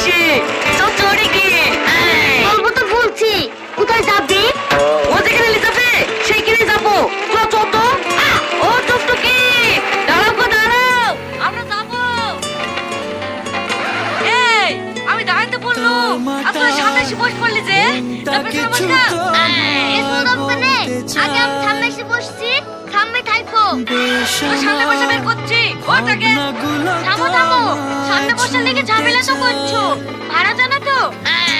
আসছি। সব চড়ে কি বলবো তো বলছি, কোথায় যাবি? ও যেখানে নিয়ে যাবে সেইখানে যাবো। চল চল তো। ও টুকটুকি দাঁড়াও গো দাঁড়াও, আমরা যাবো। এই আমি দাঁড়াতে বললো, আপনার সামনে এসে বসে পড়লি যে, তারপরে সামনে বসে না। এই সুদপ্ত নেই, আগে আমি সামনে এসে বসছি, সামনে থাকো। তোর সামনে বসে বের করছি ওটাকে। থামো থামো, সামনে বসার লেগে ঝামেলা তো করছো। ভাড়া জানা তো?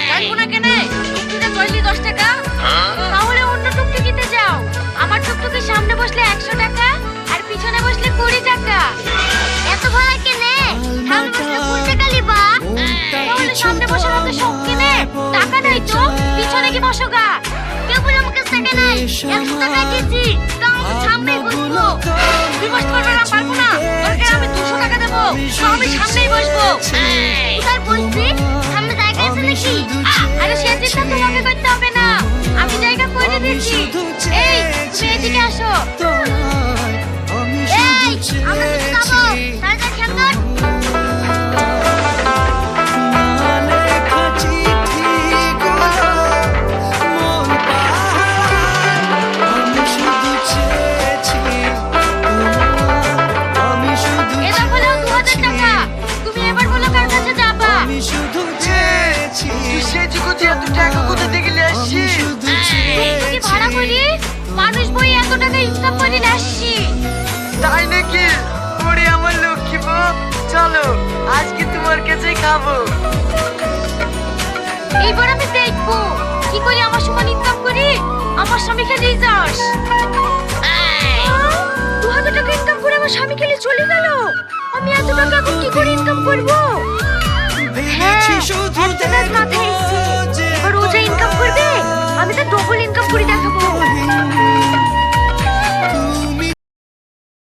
থাকবো না কেনে, টুকটুকে চললি 10 টাকা। তাহলে অন্য টুকটুকিতে যাও। আমার টুকটুকির সামনে বসলে 100 টাকা আর পিছনে বসলে 20 টাকা। এত ভাড়া কেনে? সামনে বসলে 20 টাকা লিবা। তাহলে সামনে বসার এত শখ কেনে? টাকা নাই তো পিছনে কি বসো গা? কেউ বলে আমাকে টাকা নাই, 100 টাকা দিয়েছি, তাও আমি সামনে বসবো। তুই বসতে পারবে না, পারবো না। দরকার আমি 200 টাকা দেবো, তাও আমি সামনেই বসবো। কোথায় বসবি? সামনে জায়গা আছে নাকি? আরে সে চিন্তা তোমাকে করতে হবে না, আমি জায়গা করে দিয়েছি। এই তুমি এদিকে আসো। এই আমরা তো যাবো, তাড়াতাড়ি খেয়াল কর। এটা হলো 2000 টাকা। তুমি এবার বলো কার কাছে যাবা? তুই সেজে গুজে এত টাকা কোথা থেকে নিয়ে আসছিস? কি ভাড়া করি? মানুষ বই এত টাকা ইনকাম করে নিয়ে আসছি। তাই নাকি? ওরে আমার লক্ষ্মী বউ, চলো আজকে তোমার কাছেই খাবো। এইবার আমি দেখবো কি করে আমার সমান ইনকাম করি। আমার স্বামীকে নিয়ে যাস। 2000 টাকা ইনকাম করে আমার স্বামী খেলে চলে গেল। আমি এত টাকা এখন কি করে ইনকাম করবো?